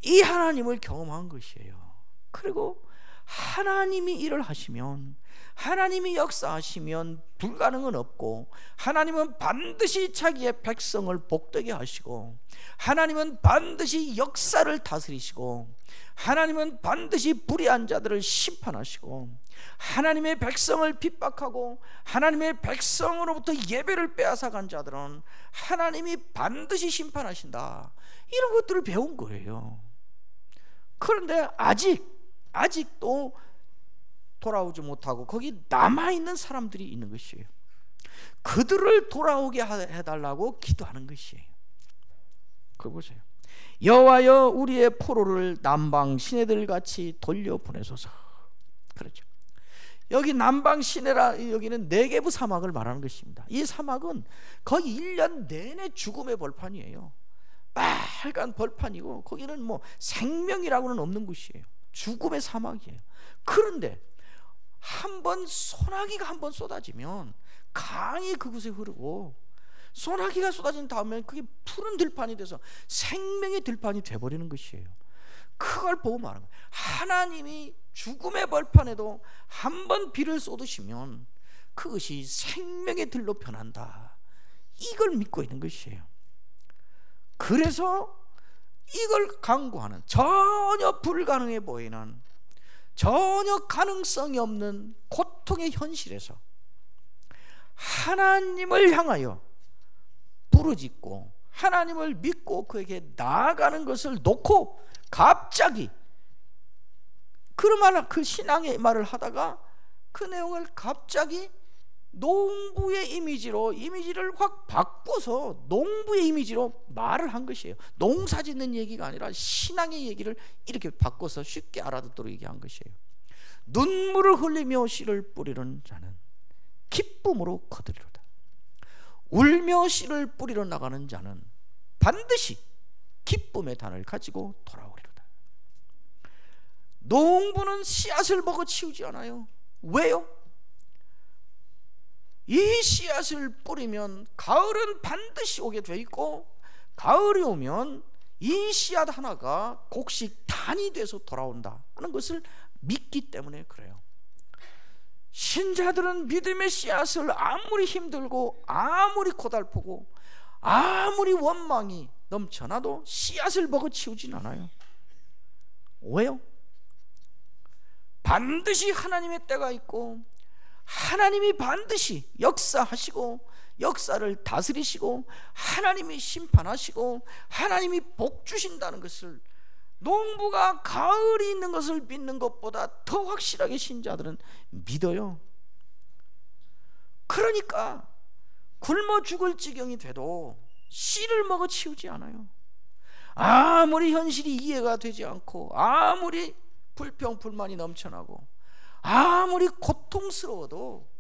이 하나님을 경험한 것이에요. 그리고 하나님이 일을 하시면, 하나님이 역사하시면 불가능은 없고, 하나님은 반드시 자기의 백성을 복되게 하시고, 하나님은 반드시 역사를 다스리시고, 하나님은 반드시 불의한 자들을 심판하시고, 하나님의 백성을 핍박하고 하나님의 백성으로부터 예배를 빼앗아간 자들은 하나님이 반드시 심판하신다. 이런 것들을 배운 거예요. 그런데 아직도 돌아오지 못하고 거기 남아있는 사람들이 있는 것이에요. 그들을 돌아오게 해달라고 기도하는 것이에요. 그거 보세요. 여호와여 우리의 포로를 남방 시내들 같이 돌려보내소서. 그렇죠. 여기 남방 시내라, 여기는 네게브 사막을 말하는 것입니다. 이 사막은 거의 1년 내내 죽음의 벌판이에요. 빨간 벌판이고 거기는 뭐 생명이라고는 없는 곳이에요. 죽음의 사막이에요. 그런데 소나기가 한 번 쏟아지면 강이 그곳에 흐르고, 소나기가 쏟아진 다음에 그게 푸른 들판이 돼서 생명의 들판이 돼버리는 것이에요. 그걸 보고 말하는 거예요. 하나님이 죽음의 벌판에도 한 번 비를 쏟으시면 그것이 생명의 들로 변한다. 이걸 믿고 있는 것이에요. 그래서 이걸 강구하는, 전혀 불가능해 보이는, 전혀 가능성이 없는 고통의 현실에서 하나님을 향하여 부르짖고 하나님을 믿고 그에게 나아가는 것을 놓고 갑자기 그 신앙의 말을 하다가 그 내용을 갑자기 농부의 이미지를 확 바꿔서 농부의 이미지로 말을 한 것이에요. 농사 짓는 얘기가 아니라 신앙의 얘기를 이렇게 바꿔서 쉽게 알아듣도록 얘기한 것이에요. 눈물을 흘리며 씨를 뿌리는 자는 기쁨으로 거두리로다. 울며 씨를 뿌리러 나가는 자는 반드시 기쁨의 단을 가지고 돌아오리로다. 농부는 씨앗을 먹어 치우지 않아요. 왜요? 이 씨앗을 뿌리면 가을은 반드시 오게 돼 있고, 가을이 오면 이 씨앗 하나가 곡식 단이 돼서 돌아온다 하는 것을 믿기 때문에 그래요. 신자들은 믿음의 씨앗을 아무리 힘들고 아무리 고달프고 아무리 원망이 넘쳐나도 씨앗을 먹어 치우진 않아요. 왜요? 반드시 하나님의 때가 있고, 하나님이 반드시 역사하시고 역사를 다스리시고 하나님이 심판하시고 하나님이 복 주신다는 것을, 농부가 가을이 있는 것을 믿는 것보다 더 확실하게 신자들은 믿어요. 그러니까 굶어 죽을 지경이 돼도 씨를 먹어 치우지 않아요. 아무리 현실이 이해가 되지 않고 아무리 불평 불만이 넘쳐나고 아무리 고통스러워도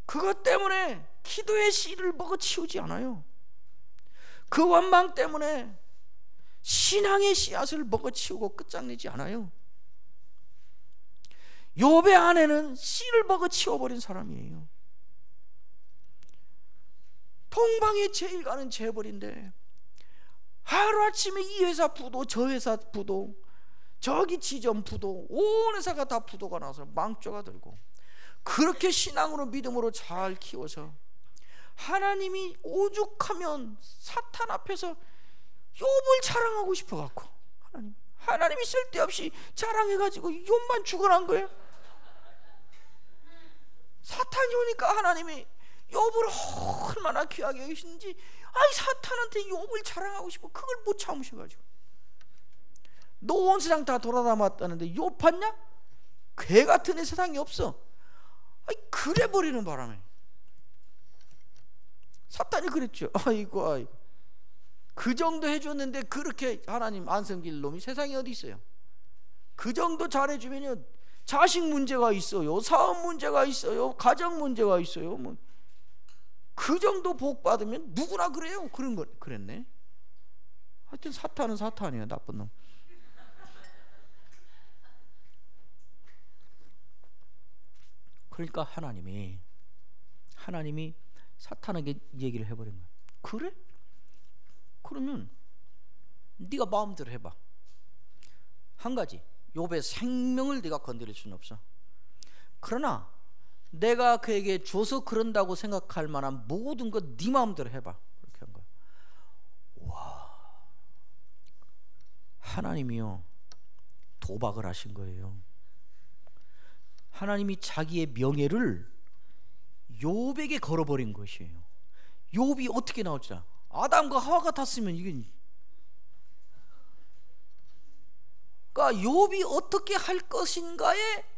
그것 때문에 기도의 씨를 먹어 치우지 않아요. 그 원망 때문에 신앙의 씨앗을 먹어 치우고 끝장내지 않아요. 욥의 아내는 씨를 먹어 치워버린 사람이에요. 동방의 제일 가는 재벌인데 하루아침에 이 회사 부도 저 회사 부도 저기 지점 부도 온 회사가 다 부도가 나서 망조가 들고, 그렇게 신앙으로 믿음으로 잘 키워서 하나님이 오죽하면 사탄 앞에서 욥을 자랑하고 싶어갖고 하나님이 쓸데없이 자랑해가지고 욥만 죽어난 거예요. 사탄이 오니까 하나님이 욥을 얼마나 귀하게 여기시는지, 사탄한테 욥을 자랑하고 싶어 그걸 못 참으셔가지고 너 온 세상 다 돌아다녔다는데 욥 봤냐? 괴 같은 애 세상에 없어. 그래 버리는 바람에 사탄이 그랬죠. 아이고 그 정도 해줬는데 그렇게 하나님 안 섬길 놈이 세상에 어디 있어요. 그 정도 잘해주면요, 자식 문제가 있어요, 사업 문제가 있어요, 가정 문제가 있어요, 뭐 그 정도 복 받으면 누구나 그래요. 그런 거 그랬네. 하여튼 사탄은 사탄이에요, 나쁜 놈. 그러니까 하나님이 사탄에게 얘기를 해버린 거야. 그래? 그러면 네가 마음대로 해봐. 한 가지, 욥의 생명을 네가 건드릴 수는 없어. 그러나 내가 그에게 줘서 그런다고 생각할 만한 모든 것 네 마음대로 해봐. 그렇게 한 거야. 와, 하나님이요 도박을 하신 거예요. 하나님이 자기의 명예를 욥에게 걸어버린 것이에요. 욥이 어떻게 나올지. 아담과 하와 같았으면 이게, 그러니까 욥이 어떻게 할 것인가에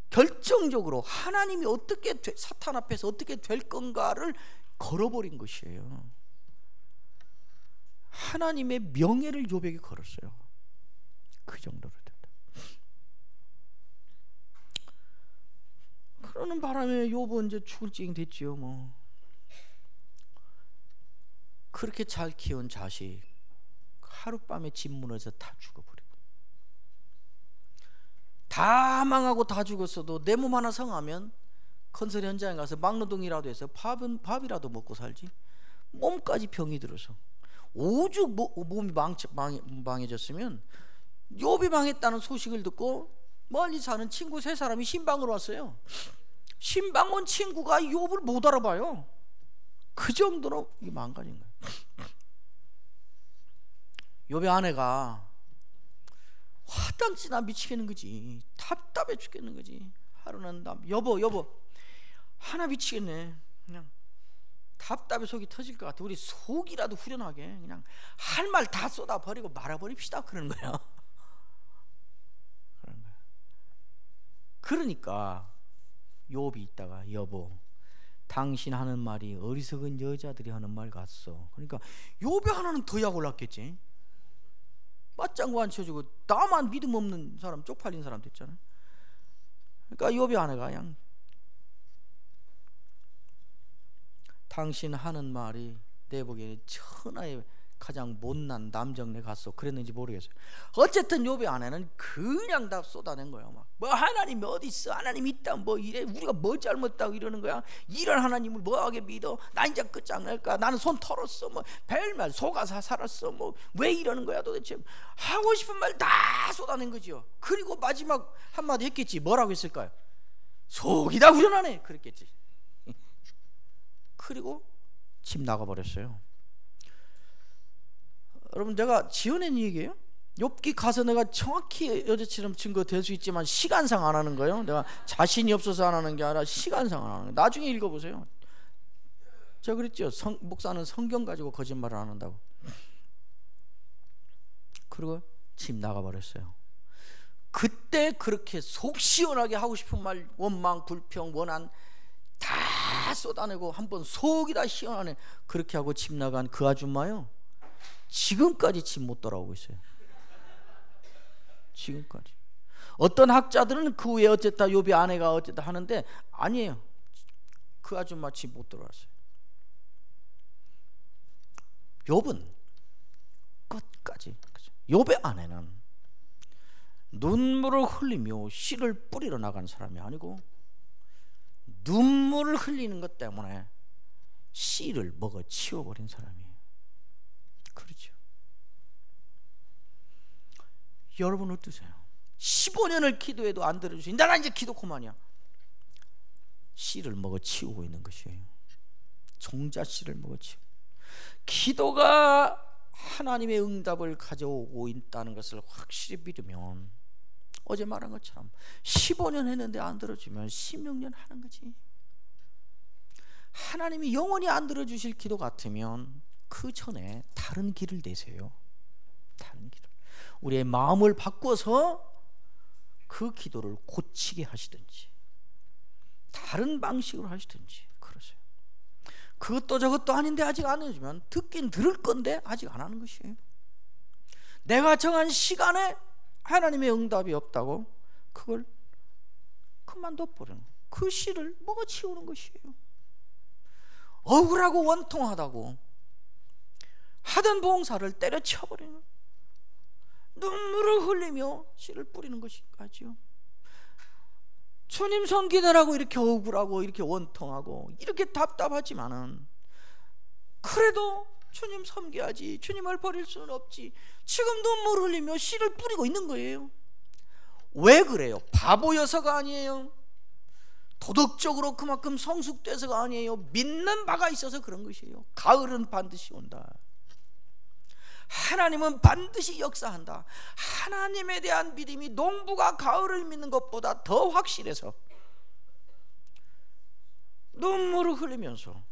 결정적으로 하나님이 어떻게 사탄 앞에서 어떻게 될 건가를 걸어버린 것이에요. 하나님의 명예를 욥에게 걸었어요. 그 정도로 됐다. 그러는 바람에 욥은 이제 죽을 징 됐지요. 뭐 그렇게 잘 키운 자식 하룻밤에 집 무너져 다 죽어버리고, 다 망하고 다 죽었어도 내 몸 하나 성하면 건설 현장에 가서 막노동이라도 해서 밥이라도 먹고 살지, 몸까지 병이 들어서 오죽 몸이 망해졌으면, 욥이 망했다는 소식을 듣고 멀리 사는 친구 세 사람이 신방으로 왔어요. 신방 온 친구가 욥을 못 알아봐요. 그 정도로 이게 망가진 거예요. 욥의 아내가 화단지나 미치겠는 거지. 답답해 죽겠는 거지. 하루는 여보 하나 미치겠네. 그냥 답답해 속이 터질 것 같아. 우리 속이라도 후련하게 그냥 할 말 다 쏟아버리고 말아버립시다. 그러는 거야. 그러니까 욥이 있다가, 여보 당신 하는 말이 어리석은 여자들이 하는 말 같소. 그러니까 욥이 하나는 더 약 올랐겠지. 맞장구 안 쳐주고 나만 믿음 없는 사람, 쪽팔린 사람 됐잖아. 그러니까 욥의 아내가 그냥, 당신 하는 말이 내 보기에 천하의 가장 못난 남정네 같소. 그랬는지 모르겠어요. 어쨌든 욥의 아내는 그냥 다 쏟아낸 거야. 막 뭐 하나님이 어디 있어, 하나님 있다, 뭐 이래, 우리가 뭐 잘못했다고 이러는 거야. 이런 하나님을 뭐하게 믿어, 나 이제 끝장낼까, 나는 손 털었어, 뭐 별말 속아서 살았어, 뭐 왜 이러는 거야 도대체. 하고 싶은 말 다 쏟아낸 거죠. 그리고 마지막 한마디 했겠지. 뭐라고 했을까요? 속이 다 후련하네 그랬겠지. 그리고 집 나가버렸어요. 여러분, 내가 지어낸 얘기예요. 욥기 가서 내가 정확히 여자처럼 증거 될 수 있지만 시간상 안 하는 거예요. 내가 자신이 없어서 안 하는 게 아니라 시간상 안 하는 거예요. 나중에 읽어보세요. 제가 그랬죠. 목사는 성경 가지고 거짓말을 안 한다고. 그리고 집 나가버렸어요. 그때 그렇게 속 시원하게 하고 싶은 말, 원망, 불평, 원한 다 쏟아내고 한번 속이 다 시원하네 그렇게 하고 집 나간 그 아줌마요, 지금까지 집 못 돌아오고 있어요. 지금까지. 어떤 학자들은 그 후에 어쨌다 욥의 아내가 어쨌다 하는데 아니에요. 그 아줌마 집 못 돌아왔어요. 욥은 끝까지. 욥의 아내는 눈물을 흘리며 씨를 뿌리러 나간 사람이 아니고 눈물을 흘리는 것 때문에 씨를 먹어 치워버린 사람이에요. 그렇죠. 여러분 어떠세요? 15년을 기도해도 안 들어주시니 나는 이제 기도 그만이야. 씨를 먹어 치우고 있는 것이에요. 종자 씨를 먹어 치우고. 기도가 하나님의 응답을 가져오고 있다는 것을 확실히 믿으면, 어제 말한 것처럼 15년 했는데 안 들어주면 16년 하는 거지. 하나님이 영원히 안 들어주실 기도 같으면 그 전에 다른 길을 내세요. 다른 길을. 우리의 마음을 바꿔서 그 기도를 고치게 하시든지 다른 방식으로 하시든지 그러세요. 그것도 저것도 아닌데 아직 안 해주면 듣긴 들을 건데 아직 안 하는 것이에요. 내가 정한 시간에 하나님의 응답이 없다고 그걸 그만둬 버리는, 그 씨를 먹어치우는 것이에요. 억울하고 원통하다고 하던 봉사를 때려쳐버리는, 눈물을 흘리며 씨를 뿌리는 것이지요. 주님 섬기느라고 이렇게 억울하고 이렇게 원통하고 이렇게 답답하지만은 그래도 주님 섬겨야지, 주님을 버릴 수는 없지, 지금 눈물 흘리며 씨를 뿌리고 있는 거예요. 왜 그래요? 바보여서가 아니에요. 도덕적으로 그만큼 성숙돼서가 아니에요. 믿는 바가 있어서 그런 것이에요. 가을은 반드시 온다. 하나님은 반드시 역사한다. 하나님에 대한 믿음이 농부가 가을을 믿는 것보다 더 확실해서 눈물을 흘리면서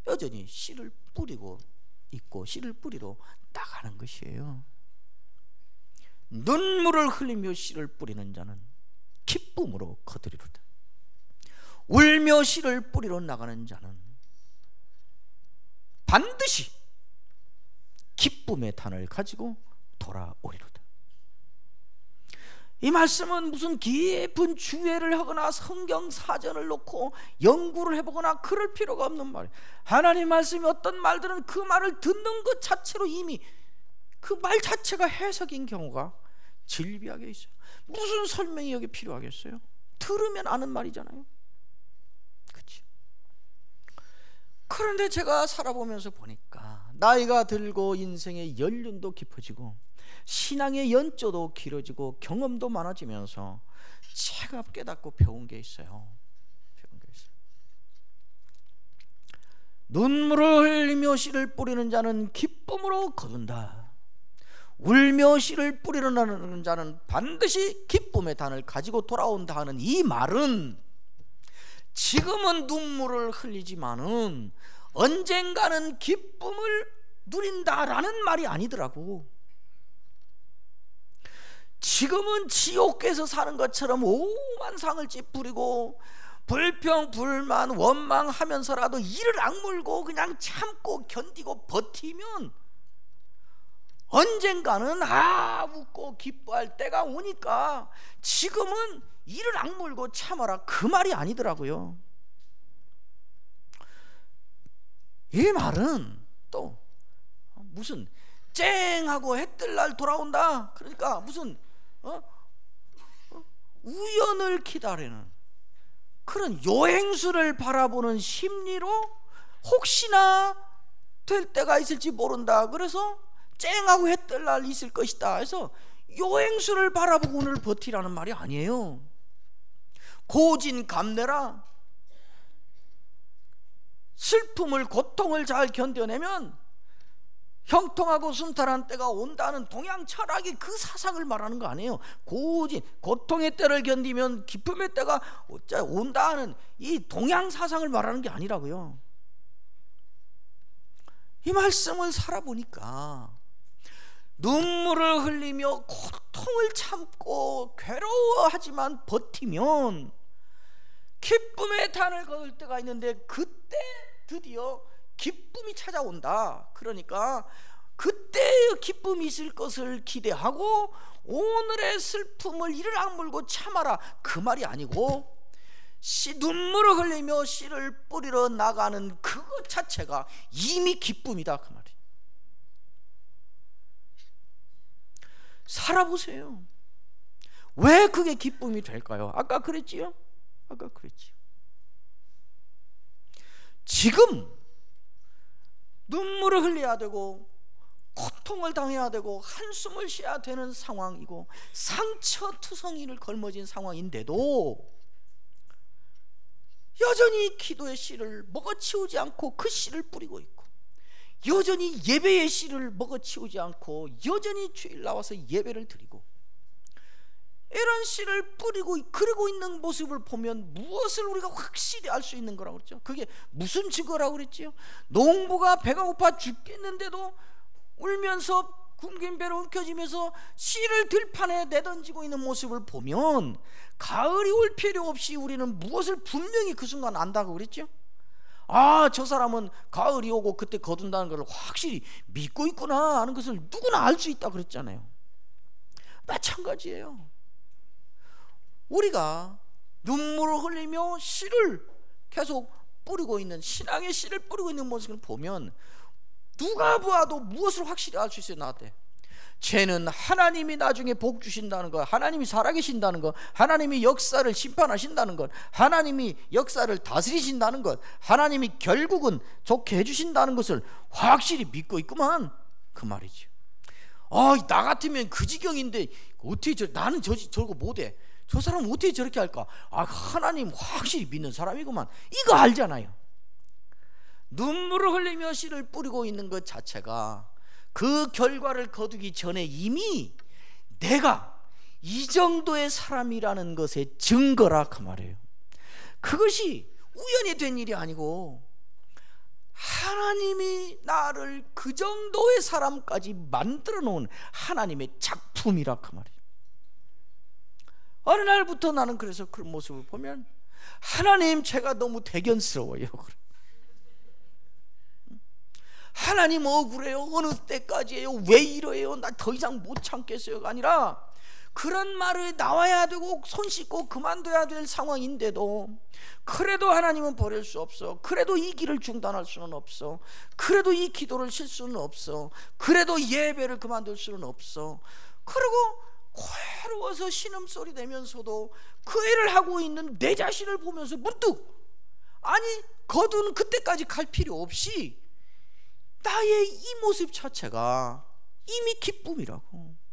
여전히 씨를 뿌리고 있고 씨를 뿌리러 나가는 것이에요. 눈물을 흘리며 씨를 뿌리는 자는 기쁨으로 거두리로다. 울며 씨를 뿌리러 나가는 자는 반드시 기쁨의 단을 가지고 돌아오리로다. 이 말씀은 무슨 깊은 주의를 하거나 성경 사전을 놓고 연구를 해보거나 그럴 필요가 없는 말이에요. 하나님 말씀이 어떤 말들은 그 말을 듣는 것 자체로 이미 그 말 자체가 해석인 경우가 질비하게 있어요. 무슨 설명이 여기 필요하겠어요? 들으면 아는 말이잖아요. 그렇죠? 그런데 제가 살아보면서 보니까 나이가 들고 인생의 연륜도 깊어지고 신앙의 연조도 길어지고 경험도 많아지면서 제가 깨닫고 배운 게 있어요. 눈물을 흘리며 씨를 뿌리는 자는 기쁨으로 거둔다. 울며 씨를 뿌리러 나가는 자는 반드시 기쁨의 단을 가지고 돌아온다 하는 이 말은 지금은 눈물을 흘리지만은 언젠가는 기쁨을 누린다라는 말이 아니더라고. 지금은 지옥에서 사는 것처럼 오만 상을 찌푸리고 불평, 불만, 원망하면서라도 이를 악물고 그냥 참고 견디고 버티면 언젠가는 웃고 기뻐할 때가 오니까 지금은 이를 악물고 참아라, 그 말이 아니더라고요. 이 말은 또 무슨 쨍하고 해 뜰 날 돌아온다, 그러니까 무슨 우연을 기다리는 그런 요행수를 바라보는 심리로 혹시나 될 때가 있을지 모른다, 그래서 쨍하고 해 뜰 날 있을 것이다 해서 요행수를 바라보고 오늘 버티라는 말이 아니에요. 고진감래라, 슬픔을, 고통을 잘 견뎌내면 형통하고 순탄한 때가 온다는 동양 철학이 그 사상을 말하는 거 아니에요. 고통의 때를 견디면 기쁨의 때가 온다 하는 이 동양 사상을 말하는 게 아니라고요. 이 말씀을 살아보니까 눈물을 흘리며 고통을 참고 괴로워하지만 버티면 기쁨의 단을 거둘 때가 있는데 그때 드디어 기쁨이 찾아온다. 그러니까 그때의 기쁨이 있을 것을 기대하고 오늘의 슬픔을 이를 악물고 참아라, 그 말이 아니고 눈물을 흘리며 씨를 뿌리러 나가는 그것 자체가 이미 기쁨이다, 그 말이에요. 살아보세요. 왜 그게 기쁨이 될까요? 아까 그랬지요? 지금 눈물을 흘려야 되고 고통을 당해야 되고 한숨을 쉬어야 되는 상황이고 상처투성이를 걸머진 상황인데도 여전히 기도의 씨를 먹어치우지 않고 그 씨를 뿌리고 있고, 여전히 예배의 씨를 먹어치우지 않고 여전히 주일 나와서 예배를 드리고, 이런 씨를 뿌리고 그러고 있는 모습을 보면 무엇을 우리가 확실히 알 수 있는 거라고 그랬죠? 그게 무슨 증거라고 그랬지요? 농부가 배가 고파 죽겠는데도 울면서 굶긴 배로 움켜쥐면서 씨를 들판에 내던지고 있는 모습을 보면 가을이 올 필요 없이 우리는 무엇을 분명히 그 순간 안다고 그랬죠? 아, 저 사람은 가을이 오고 그때 거둔다는 걸 확실히 믿고 있구나 하는 것을 누구나 알 수 있다 그랬잖아요. 마찬가지예요. 우리가 눈물을 흘리며 씨를 계속 뿌리고 있는, 신앙의 씨를 뿌리고 있는 모습을 보면 누가 보아도 무엇을 확실히 알 수 있어요? 나한테 쟤는 하나님이 나중에 복 주신다는 것, 하나님이 살아계신다는 것, 하나님이 역사를 심판하신다는 것, 하나님이 역사를 다스리신다는 것, 하나님이 결국은 좋게 해주신다는 것을 확실히 믿고 있구만, 그 말이죠. 나 같으면 그 지경인데 어떻게 나는 저거 못해, 저 사람은 어떻게 저렇게 할까? 하나님 확실히 믿는 사람이구만, 이거 알잖아요. 눈물을 흘리며 씨를 뿌리고 있는 것 자체가 그 결과를 거두기 전에 이미 내가 이 정도의 사람이라는 것의 증거라, 그 말이에요. 그것이 우연히 된 일이 아니고 하나님이 나를 그 정도의 사람까지 만들어 놓은 하나님의 작품이라, 그 말이에요. 어느 날부터 나는 그래서 그런 모습을 보면 하나님, 제가 너무 대견스러워요. 하나님 억울해요. 어느 때까지예요? 왜 이래요? 나 더 이상 못 참겠어요가 아니라, 그런 말을 나와야 되고 손 씻고 그만둬야 될 상황인데도 그래도 하나님은 버릴 수 없어. 그래도 이 길을 중단할 수는 없어. 그래도 이 기도를 쉴 수는 없어. 그래도 예배를 그만둘 수는 없어. 그리고 괴로워서 신음소리 내면서도 그 일을 하고 있는 내 자신을 보면서 문득, 아니 거둔 그때까지 갈 필요 없이 나의 이 모습 자체가 이미 기쁨이라고.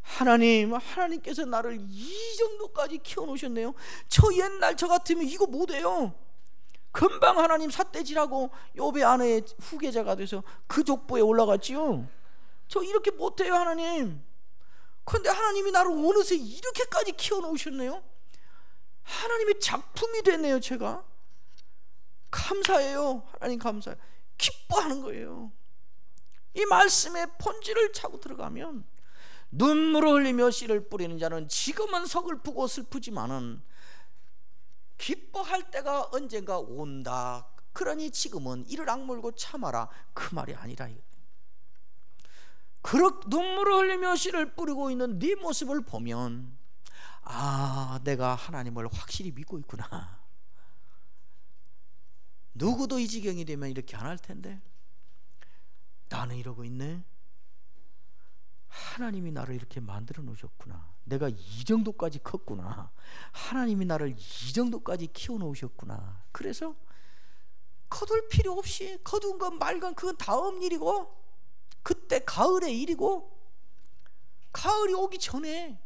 하나님께서 나를 이 정도까지 키워놓으셨네요. 저 옛날 저 같으면 이거 못해요. 금방 하나님 삿대질하고 욥의 아내의 후계자가 돼서 그 족보에 올라갔지요. 저 이렇게 못해요, 하나님. 그런데 하나님이 나를 어느새 이렇게까지 키워놓으셨네요. 하나님의 작품이 됐네요. 제가 감사해요. 하나님 감사해요. 기뻐하는 거예요. 이 말씀의 본질을 차고 들어가면 눈물을 흘리며 씨를 뿌리는 자는 지금은 서글프고 슬프지만은 기뻐할 때가 언젠가 온다. 그러니 지금은 이를 악물고 참아라, 그 말이 아니라, 눈물을 흘리며 씨를 뿌리고 있는 네 모습을 보면 내가 하나님을 확실히 믿고 있구나. 누구도 이 지경이 되면 이렇게 안 할 텐데 나는 이러고 있네. 하나님이 나를 이렇게 만들어 놓으셨구나. 내가 이 정도까지 컸구나. 하나님이 나를 이 정도까지 키워 놓으셨구나. 그래서 거둘 필요 없이, 거둔 건 말건 그건 다음 일이고, 그때 가을의 일이고, 가을이 오기 전에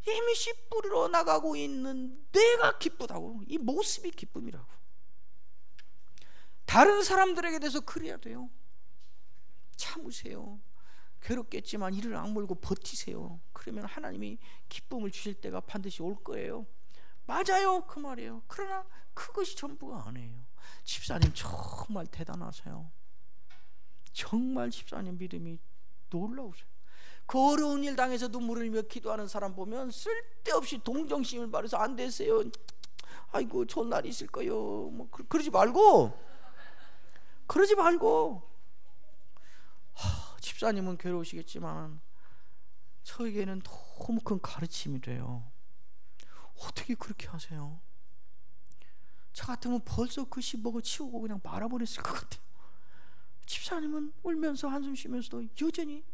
이미 씨 뿌리러 나가고 있는 내가 기쁘다고. 이 모습이 기쁨이라고. 다른 사람들에게 대해서 그래야 돼요. 참으세요. 괴롭겠지만 이를 악물고 버티세요. 그러면 하나님이 기쁨을 주실 때가 반드시 올 거예요. 맞아요, 그 말이에요. 그러나 그것이 전부가 아니에요. 집사님 정말 대단하세요. 정말 집사님 믿음이 놀라우세요. 그 어려운 일 당해서 눈물을 흘리며 기도하는 사람 보면 쓸데없이 동정심을 발해서 안 되세요, 아이고 좋은 날이 있을 거요, 뭐 그러지 말고 집사님은 괴로우시겠지만 저에게는 너무 큰 가르침이 돼요. 어떻게 그렇게 하세요? 저 같으면 벌써 그 시 먹어치우고 그냥 말아버렸을 것 같아요. 집사님은 울면서 한숨 쉬면서도 여전히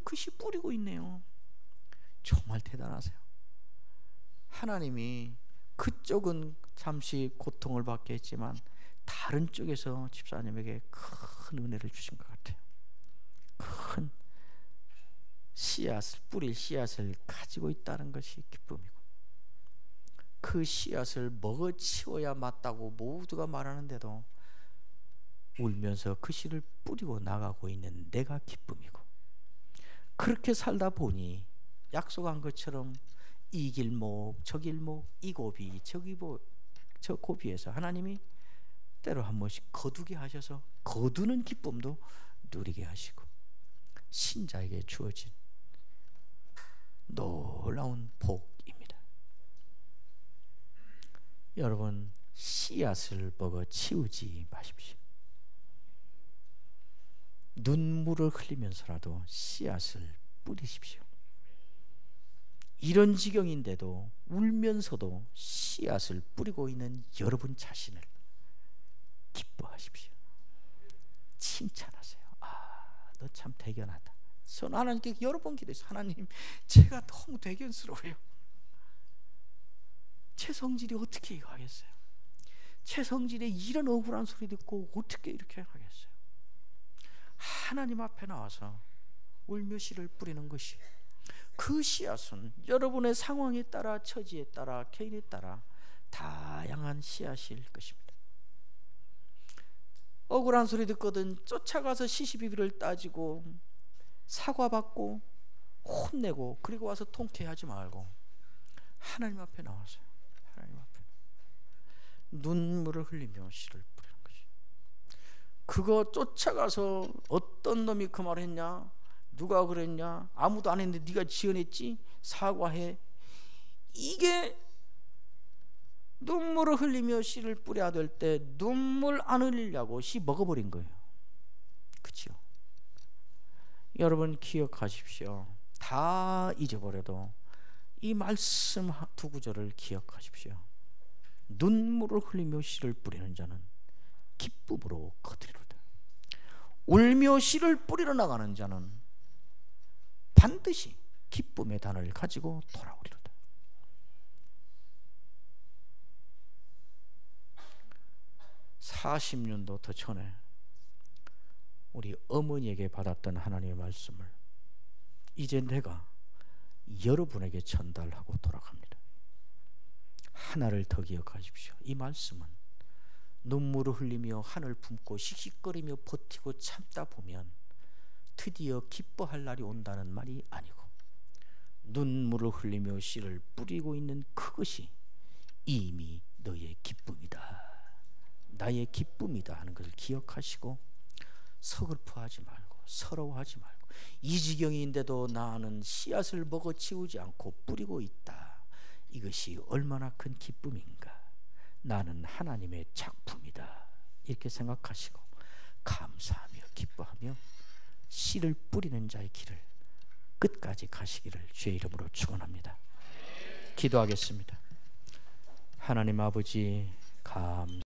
그 시 뿌리고 있네요. 정말 대단하세요. 하나님이 그쪽은 잠시 고통을 받게 했지만 다른 쪽에서 집사님에게 큰 은혜를 주신 것 같아요. 큰 씨앗을, 뿌릴 씨앗을 가지고 있다는 것이 기쁨이고, 그 씨앗을 먹어치워야 맞다고 모두가 말하는데도 울면서 그 씨를 뿌리고 나가고 있는 내가 기쁨이고, 그렇게 살다 보니 약속한 것처럼 이 길목 저 길목, 이 고비 저 고비에서 하나님이 때로 한 번씩 거두게 하셔서 거두는 기쁨도 누리게 하시고, 신자에게 주어진 놀라운 복입니다. 여러분, 씨앗을 먹어 치우지 마십시오. 눈물을 흘리면서라도 씨앗을 뿌리십시오. 이런 지경인데도 울면서도 씨앗을 뿌리고 있는 여러분 자신을 기뻐하십시오. 칭찬하세요. 아, 너 참 대견하다. 저는 하나님께 여러 번 기도했어요. 하나님, 제가 너무 대견스러워요. 제 성질이 어떻게 이거 하겠어요? 제 성질에 이런 억울한 소리 듣고 어떻게 이렇게 하겠어요? 하나님 앞에 나와서 울며 씨를 뿌리는 것이, 그 씨앗은 여러분의 상황에 따라, 처지에 따라, 개인에 따라 다양한 씨앗일 것입니다. 억울한 소리 듣거든 쫓아가서 시시비비를 따지고 사과받고 혼내고 그리고 와서 통쾌하지 말고 하나님 앞에 나와서 하나님 앞에 눈물을 흘리며 씨를 뿌리는 것이, 그거 쫓아가서 어떤 놈이 그 말을 했냐, 누가 그랬냐, 아무도 안 했는데 네가 지어냈지, 사과해, 이게 눈물을 흘리며 씨를 뿌려야 될 때 눈물 안 흘리려고 씨 먹어버린 거예요. 그렇죠? 여러분 기억하십시오. 다 잊어버려도 이 말씀 두 구절을 기억하십시오. 눈물을 흘리며 씨를 뿌리는 자는 기쁨으로 거두리로다. 울며 씨를 뿌리러 나가는 자는 반드시 기쁨의 단을 가지고 돌아오리로다. 40년도 더 전에 우리 어머니에게 받았던 하나님의 말씀을 이제 내가 여러분에게 전달하고 돌아갑니다. 하나를 더 기억하십시오. 이 말씀은 눈물을 흘리며 한을 품고 씩씩거리며 버티고 참다 보면 드디어 기뻐할 날이 온다는 말이 아니고, 눈물을 흘리며 씨를 뿌리고 있는 그것이 이미 너의 기쁨이다, 나의 기쁨이다 하는 것을 기억하시고 서글퍼하지 말고 서러워하지 말고, 이 지경인데도 나는 씨앗을 먹어치우지 않고 뿌리고 있다, 이것이 얼마나 큰 기쁨인가, 나는 하나님의 작품이다, 이렇게 생각하시고 감사하며 기뻐하며 씨를 뿌리는 자의 길을 끝까지 가시기를 주의 이름으로 축원합니다. 기도하겠습니다. 하나님 아버지, 감사합니다.